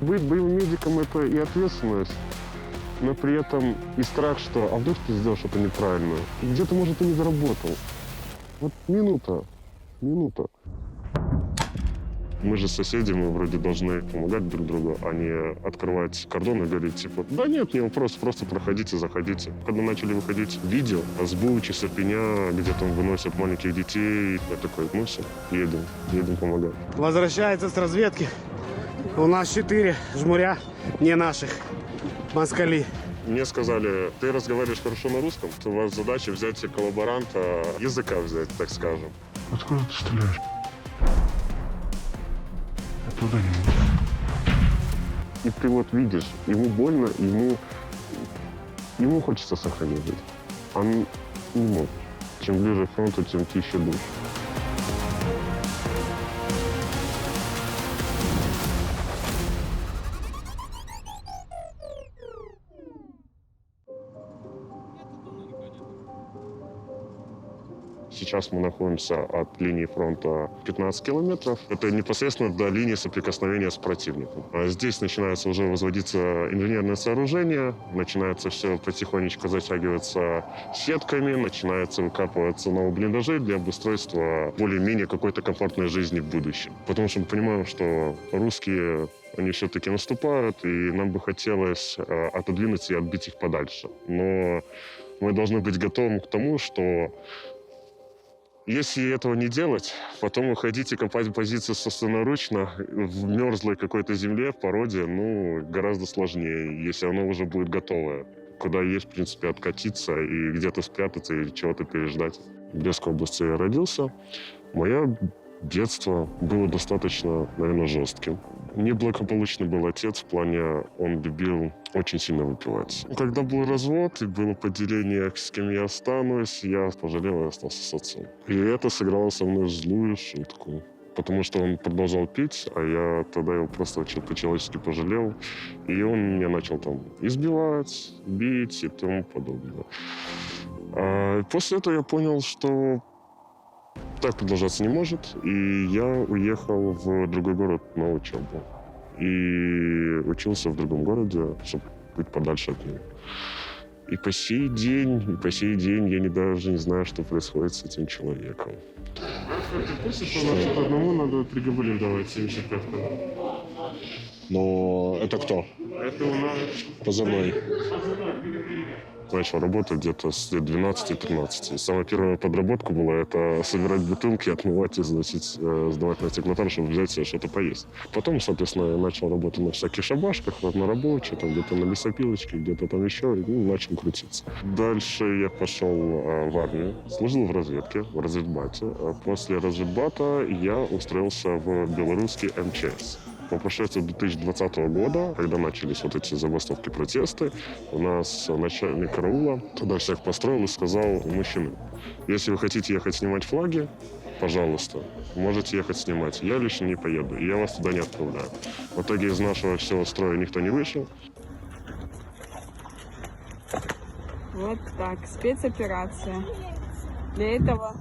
Быть боевым медиком – это и ответственность, но при этом и страх, что а вдруг ты сделал что-то неправильное. Где-то, может, ты не заработал. Вот минута. Мы же соседи, мы вроде должны помогать друг другу, а не открывать кордон и говорить, типа, да нет, не вопрос, просто проходите, заходите. Когда начали выходить видео с Бучи, с Ирпеня, где там выносят маленьких детей, я такой, ну все, едем помогать. Возвращается с разведки. У нас 4 жмуря, не наших, москали. Мне сказали, ты разговариваешь хорошо на русском, то у вас задача взять коллаборанта, языка взять, так скажем. Откуда ты стреляешь? Оттуда не видно. И ты вот видишь, ему больно, ему хочется сохранить жизнь. Он не мог. Чем ближе к фронту, тем тише душ. Сейчас мы находимся от линии фронта 15 километров. Это непосредственно до линии соприкосновения с противником. А здесь начинается уже возводиться инженерное сооружение, начинается все потихонечку затягиваться сетками, начинается выкапываться новые блиндажи для обустройства более-менее какой-то комфортной жизни в будущем. Потому что мы понимаем, что русские, они все-таки наступают, и нам бы хотелось отодвинуться и отбить их подальше. Но мы должны быть готовы к тому, что если этого не делать, потом уходить и копать позиции собственноручно в мерзлой какой-то земле, в породе, гораздо сложнее, если оно уже будет готовое. Куда есть, в принципе, откатиться и где-то спрятаться или чего-то переждать. В Брестской области я родился. Мое детство было достаточно, наверное, жестким. Неблагополучный был отец в плане, он любил очень сильно выпивать. Когда был развод и было поделение, с кем я останусь, я пожалел и остался с отцом. И это сыграло со мной злую шутку. Потому что он продолжал пить, а я тогда его просто по-человечески пожалел. И он меня начал там избивать, бить и тому подобное. А после этого я понял, что так продолжаться не может, и я уехал в другой город на учебу. И учился в другом городе, чтобы быть подальше от него. И по сей день я даже не знаю, что происходит с этим человеком. Ты в курсе, что насчет одному надо приговор давать 75-го? Но это кто? Это у нас Позывной. начал работать где-то с лет 12-13. Самая первая подработка была — это собирать бутылки, отмывать и, сдавать на стеклотар, чтобы взять себе что-то поесть. Потом, соответственно, я начал работать на всяких шабашках, вот на рабочей, там где-то на лесопилочке, где-то там еще, и начал крутиться. Дальше я пошел в армию, служил в разведке, в разведбате. После разведбата я устроился в белорусский МЧС. По прошествии 2020 года, когда начались вот эти забастовки, протесты, у нас начальник караула тогда всех построил и сказал: мужчины, если вы хотите ехать снимать флаги, пожалуйста, можете ехать снимать. Я лично не поеду, и я вас туда не отправляю. В итоге из нашего всего строя никто не вышел. Вот так, спецоперация. Для этого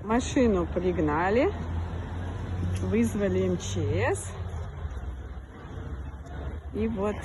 машину пригнали, вызвали МЧС. И вот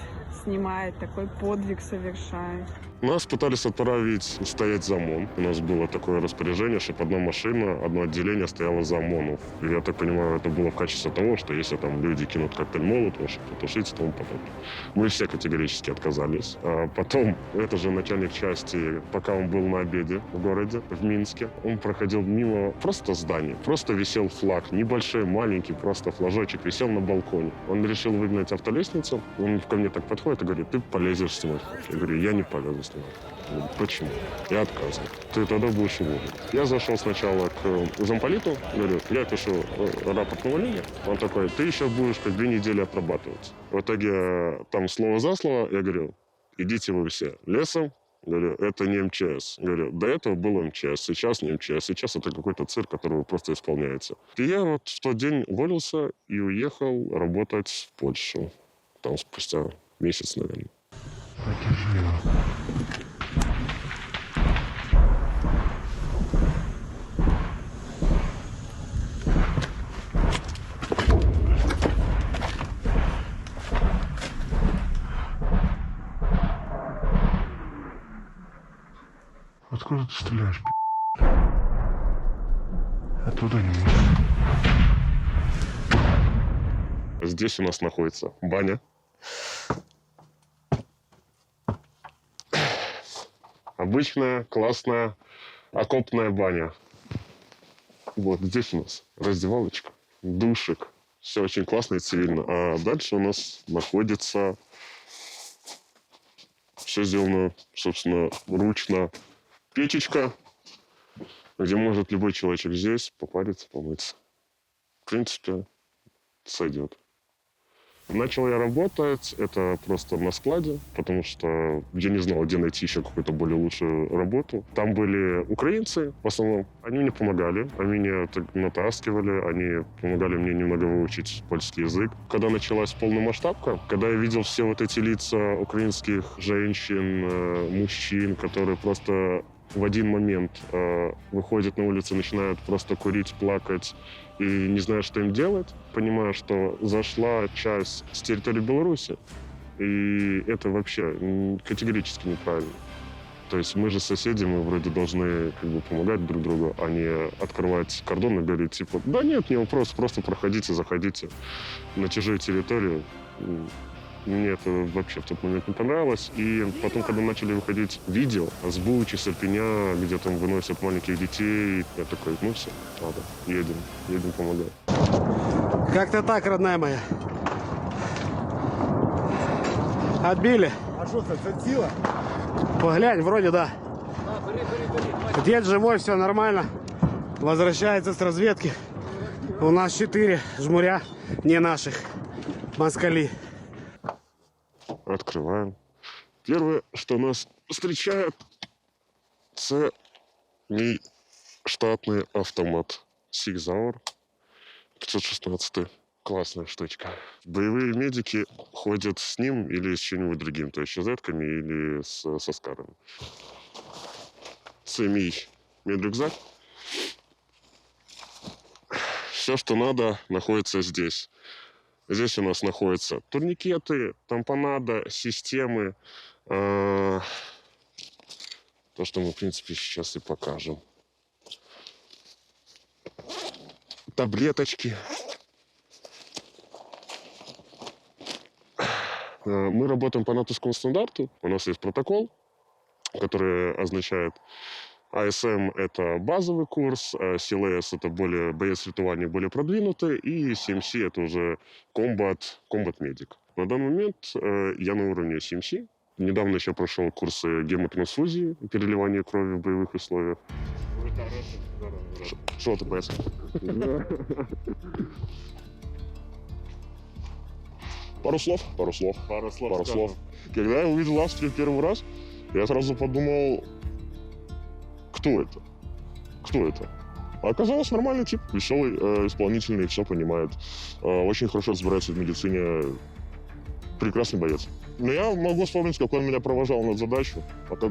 снимает, такой подвиг совершает. Нас пытались отправить стоять за ОМОН. У нас было такое распоряжение, чтобы одна машина, одно отделение стояло за ОМОНом. И я так понимаю, это было в качестве того, что если там люди кинут коктейль Молотова, чтобы потушить и тому подобное. Мы все категорически отказались. А потом, это же начальник части, пока он был на обеде в городе, в Минске, он проходил мимо просто зданий. Просто висел флаг, небольшой, маленький, просто флажочек висел на балконе. Он решил выгнать автолестницу. Он ко мне так подходит и говорит: ты полезешь снимать. Я говорю: я не полезу снимать. Я говорю: почему? Я отказываю. Ты тогда будешь уволен. Я зашел сначала к замполиту, говорю: я пишу рапорт на увольнение. Он такой: ты еще будешь как 2 недели отрабатывать. В итоге там слово за слово я говорю: идите вы все лесом. Говорю: это не МЧС. Говорю: до этого был МЧС, сейчас не МЧС, сейчас это какой-то цирк, который вы просто исполняете. И я вот в тот день уволился и уехал работать в Польшу. Там спустя месяц, наверное. Подержи его. откуда ты стреляешь, Оттуда не можешь. Здесь у нас находится баня. Обычная, классная, окопная баня. Вот здесь у нас раздевалочка, душик. Все очень классно и цивильно. А дальше у нас находится все сделано, собственно, ручно. Печечка, где может любой человечек здесь попариться, помыться. В принципе, сойдет. Начал я работать, это просто на складе, потому что я не знал, где найти еще какую-то более лучшую работу. Там были украинцы, в основном. Они мне помогали, они меня натаскивали, они помогали мне немного выучить польский язык. Когда началась полномасштабка, когда я видел все вот эти лица украинских женщин, мужчин, которые просто в один момент выходят на улицу, начинают просто курить, плакать и не знаю, что им делать, понимая, что зашла часть с территории Беларуси, и это вообще категорически неправильно. То есть мы же соседи, мы вроде должны как бы помогать друг другу, а не открывать кордон и говорить типа, да нет, не вопрос, просто проходите, заходите на чужую территорию. Мне это вообще в тот момент не понравилось. И потом, когда начали выходить видео с Бучи, с Ирпеня, где там выносят маленьких детей, я такой, ну все, ладно, едем помогать. Как-то так, родная моя. Отбили. А что, зацепило? Поглянь, вроде да. Дед живой, все нормально. Возвращается с разведки. У нас 4 жмуря, не наших. Москали. Открываем. Первое, что нас встречает, це мій штатний автомат Сигзауэр 516. Классная штучка. Боевые медики ходят с ним или с чем-нибудь другим, то есть с зетками или со скарами. Це мій медрюкзак. Все, что надо, находится здесь. Здесь у нас находятся турникеты, тампонада, системы. То, что мы, в принципе, сейчас и покажем. Таблеточки. Мы работаем по натовскому стандарту. У нас есть протокол, который означает АСМ – это базовый курс, CLS – это боец рятування более продвинутый, и CMC – это уже комбат-медик. На данный момент я на уровне CMC. Недавно еще прошел курсы гемотрансфузии, переливания крови в боевых условиях. Что ты, пояс? Пару слов. Когда я увидел Австрию первый раз, я сразу подумал, кто это? А оказалось, нормальный тип, веселый, исполнительный, все понимает, очень хорошо разбирается в медицине, прекрасный боец. Но я могу вспомнить, как он меня провожал на задачу,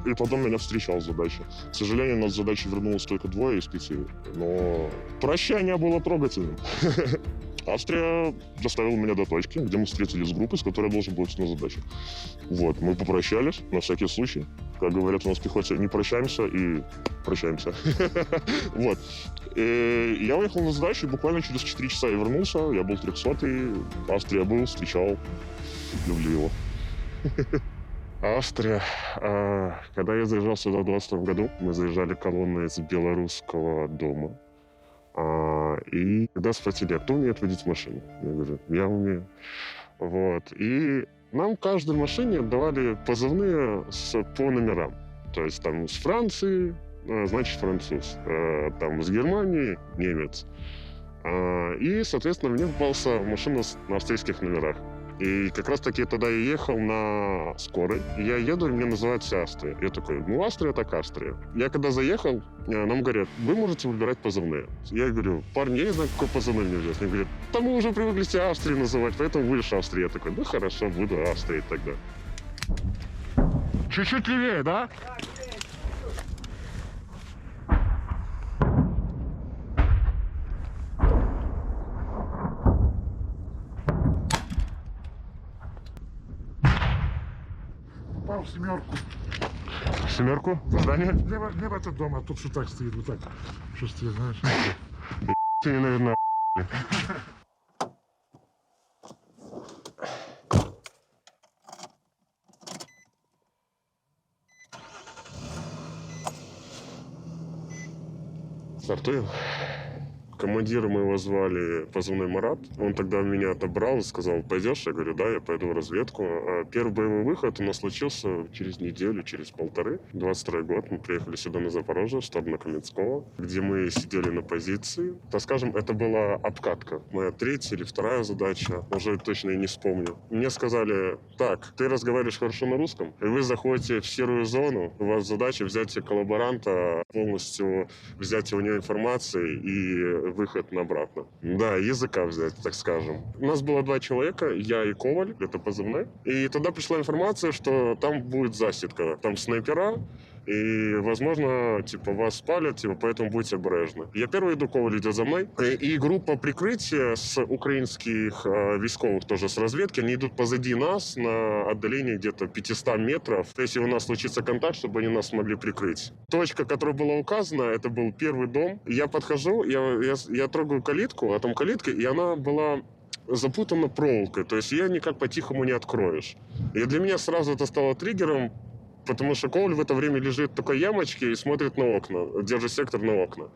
и потом меня встречал с задачей. К сожалению, на задачу вернулось только 2 из 5, но прощание было трогательным. Австрия доставила меня до точки, где мы встретились с группой, с которой я должен был идти на задачу. Вот, мы попрощались, на всякий случай. Как говорят у нас в пехоте, не прощаемся и прощаемся. Вот. Я уехал на задачу, и буквально через 4 часа я вернулся. Я был 300-й, Австрия был, встречал, люблю его. Австрия. Когда я заезжал сюда в 22 году, мы заезжали колонной из белорусского дома. И когда спросили, а кто умеет водить машину? Я говорю, я умею. Вот. И нам каждой машине давали позывные по номерам. То есть там с Франции, значит француз. Там с Германии немец. И, соответственно, мне попался машина на австрийских номерах. И как раз таки тогда я ехал на скорой. Я еду, и мне называют вся Австрия. Я такой, ну Австрия так Австрия. Я когда заехал, нам говорят, вы можете выбирать позывные. Я говорю, парни, я не знаю, какой позывной мне взять. Они говорят, да мы уже привыкли себя Австрией называть, поэтому будешь Австрия. Я такой, ну хорошо, буду Австрией тогда. Чуть-чуть левее, да? Попал в 7. Семерку? Здание? Небо это дома, а тут что так стоит, вот так. Шесте, знаешь. Ты, наверное, Стартуем. Командира мы его звали позывной Марат. Он тогда меня отобрал и сказал: пойдешь? Я говорю: да, я пойду в разведку. А первый боевой выход у нас случился через неделю, через полторы. 22-й год. Мы приехали сюда на Запорожье, штаб на Каменского, где мы сидели на позиции. Так скажем, это была обкатка. Моя третья или вторая задача, уже точно я не вспомню. Мне сказали: так, ты разговариваешь хорошо на русском, и вы заходите в серую зону. У вас задача взять коллаборанта, полностью взять у него информации и выход на обратно. Да, языка взять, так скажем. У нас было 2 человека, я и Коваль, это позывной. И тогда пришла информация, что там будет засідка, там снайпера, и, возможно, типа, вас спалят, типа, поэтому будьте обережны. Я первый иду, Коваль идет за мной. И группа прикрытия с украинских військовых, тоже с разведки, они идут позади нас на отдалении где-то 500 метров. То есть, если у нас случится контакт, чтобы они нас смогли прикрыть. Точка, которая была указана, это был первый дом. Я подхожу, я трогаю калитку, а там калитка, и она была запутана проволокой. То есть, ее никак по-тихому не откроешь. И для меня сразу это стало триггером, потому что Коваль в это время лежит в такой ямочке и смотрит на окна, держит сектор на окна.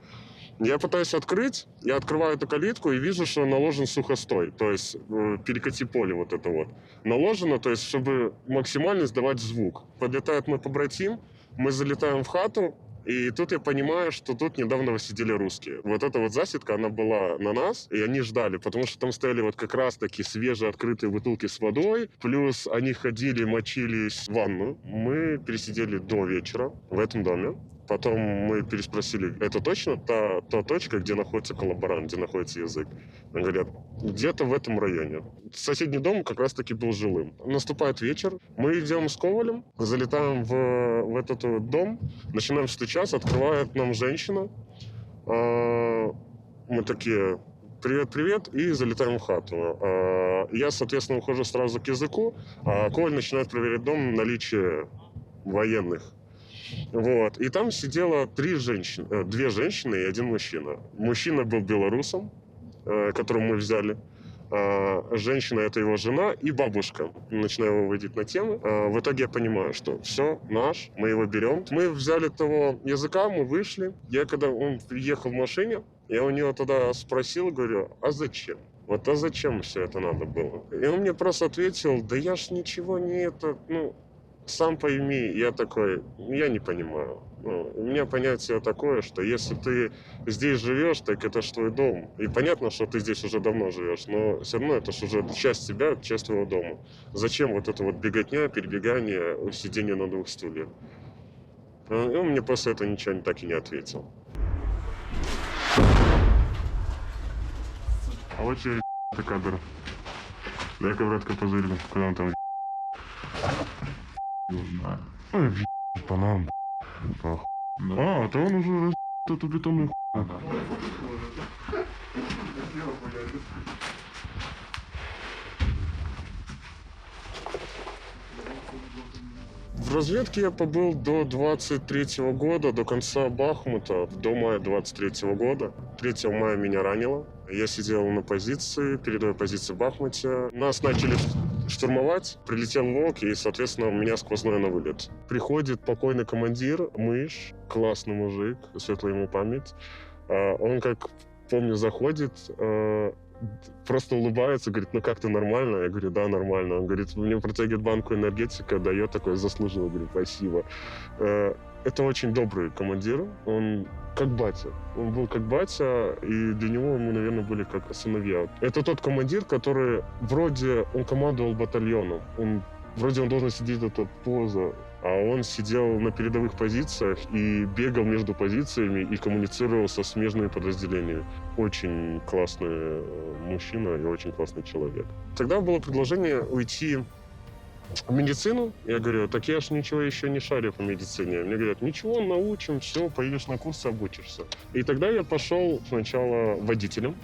Я пытаюсь открыть, я открываю эту калитку и вижу, что наложен сухостой, то есть перекати поле вот это вот. Наложено, то есть чтобы максимально сдавать звук. Подлетает мой побратим, мы залетаем в хату, и тут я понимаю, что тут недавно сидели русские. Вот эта вот засідка, она была на нас, и они ждали, потому что там стояли вот как раз такие свежие открытые бутылки с водой, плюс они ходили, мочились в ванну. Мы пересидели до вечера в этом доме. Потом мы переспросили: это точно та точка, где находится коллаборант, где находится язык? Они говорят: где-то в этом районе. Соседний дом как раз-таки был жилым. Наступает вечер, мы идем с Ковалем, залетаем в этот вот дом, начинаем стучаться, открывает нам женщина. Мы такие: привет-привет, и залетаем в хату. Я, соответственно, ухожу сразу к языку, а Коваль начинает проверять дом на наличие военных. Вот. И там сидело 2 женщины и 1 мужчина. Мужчина был белорусом, которого мы взяли. Женщина — это его жена и бабушка. Начинаю его выводить на темы. В итоге я понимаю, что все, наш, мы его берем. Мы взяли того языка, мы вышли. Когда он ехал в машине, я у него тогда спросил, говорю: а зачем? Вот, а зачем все это надо было? И он мне просто ответил: да я ж ничего не сам пойми. Я такой: я не понимаю. У меня понятие такое, что если ты здесь живешь, так это ж твой дом. И понятно, что ты здесь уже давно живешь, но все равно это ж уже часть тебя, часть твоего дома. Зачем вот это вот беготня, перебегание, сидение на 2 стульях? И он мне после этого ничего так и не ответил. А вот тебе кадр. Дай-ка, братка, позырим, куда он там не знаю. Ой, по нам, А, то он уже эту бетонную В разведке я побыл до 23-го года, до конца Бахмута, до мая 23-го года. 3 мая меня ранило. Я сидел на позиции, передовой позиции в Бахмуте. Нас начали штурмовать, прилетел волк, и, соответственно, у меня сквозное на вылет. Приходит покойный командир, Мыш, классный мужик, светлая ему память. Он, как помню, заходит, просто улыбается, говорит: ну как ты, нормально? Я говорю: да, нормально. Он говорит: мне протягивает банку энергетика, дает, такой: заслужил. Я говорю: спасибо. Это очень добрый командир, он как батя. Он был как батя, и для него мы, наверное, были как сыновья. Это тот командир, который вроде он командовал батальоном, вроде он должен сидеть эта поза, а он сидел на передовых позициях и бегал между позициями и коммуницировал со смежными подразделениями. Очень классный мужчина и очень классный человек. Тогда было предложение уйти в медицину. Я говорю: так я ж ничего еще не шарю по медицине. Мне говорят: ничего, научим, все, поедешь на курсы, обучишься. И тогда я пошел сначала водителем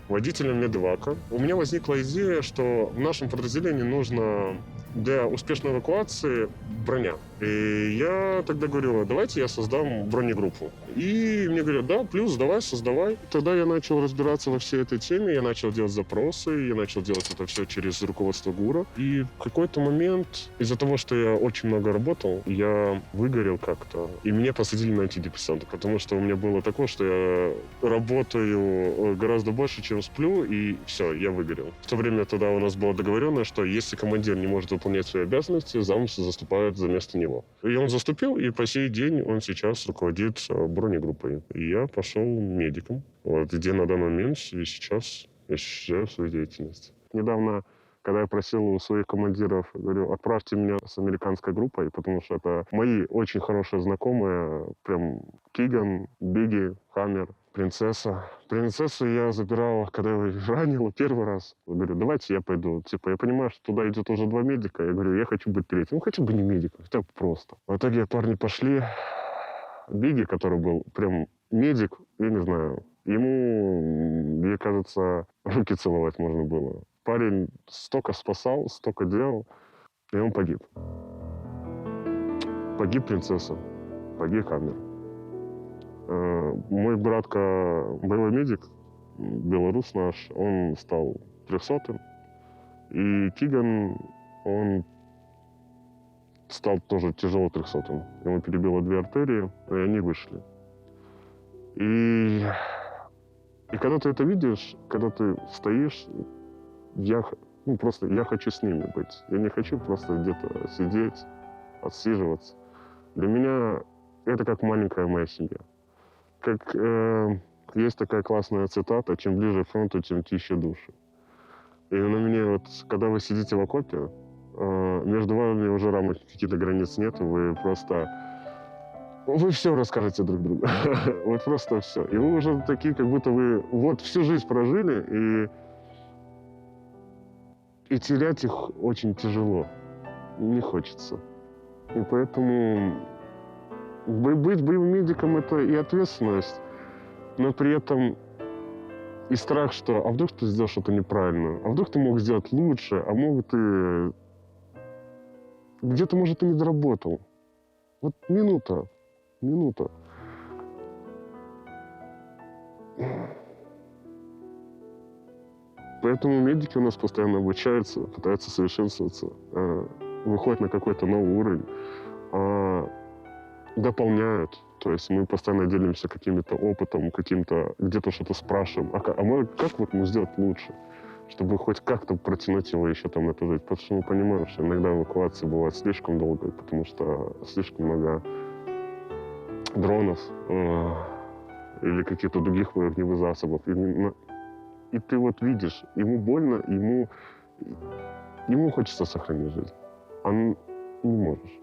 медвака. У меня возникла идея, что в нашем подразделении нужно для успешной эвакуации броня. И я тогда говорю, давайте я создам бронегруппу. И мне говорят, да, плюс, давай, создавай. Тогда я начал разбираться во всей этой теме, я начал делать запросы, я начал делать это все через руководство ГУРа. И в какой-то момент, из-за того, что я очень много работал, я выгорел как-то. И меня посадили на антидепрессанты, потому что у меня было такое, что я работаю гораздо больше, чем сплю, и все, я выгорел. В то время тогда у нас было договорено, что если командир не может выполнять свои обязанности, замс заступает за место него. И он заступил, и по сей день он сейчас руководит бронегруппой. И я пошел медиком, вот, где на данный момент и сейчас я осуществляю свою деятельность. Недавно, когда я просил у своих командиров, говорю, отправьте меня с американской группой, потому что это мои очень хорошие знакомые, прям Киган, Бигги, Хаммер, Принцесса. Принцессу я забирал, когда я ее ранил первый раз. Я говорю, давайте я пойду. Типа, я понимаю, что туда идет уже 2 медика. Я говорю, я хочу быть третьим. Ну, хотя бы не медиком, хотя бы просто. В итоге парни пошли. Бигги, который был прям медик, я не знаю, ему, мне кажется, руки целовать можно было. Парень столько спасал, столько делал, и он погиб. Погиб принцесса, погиб Хаммер. Мой братка, боевой медик, белорус наш, он стал 300-м. И Киган, он стал тоже тяжело 300-м. Ему перебило 2 артерии, и они вышли. И когда ты это видишь, когда ты стоишь, я хочу с ними быть. Я не хочу просто где-то сидеть, отсиживаться. Для меня это как маленькая моя семья. Как есть такая классная цитата: чем ближе к фронту, тем тише души. И на мне вот, когда вы сидите в окопе, между вами уже рамок каких-то границ нет, вы все расскажете друг другу. Вот просто все. И вы уже такие, как будто вы вот всю жизнь прожили, и терять их очень тяжело. Не хочется. И поэтому быть боевым медиком — это и ответственность, но при этом и страх, что а вдруг ты сделал что-то неправильно, а вдруг ты мог сделать лучше, а мог ты... Где-то, может, ты не доработал. Вот минута. Поэтому медики у нас постоянно обучаются, пытаются совершенствоваться, выходят на какой-то новый уровень, дополняют. То есть мы постоянно делимся каким-то опытом, где-то что-то спрашиваем. Как вот мы сделать лучше, чтобы хоть как-то протянуть его еще там эту жизнь? Потому что мы понимаем, что иногда эвакуация бывает слишком долгой, потому что слишком много дронов или каких-то других огневых засобов. И ты вот видишь, ему больно, ему хочется сохранить жизнь. А не можешь.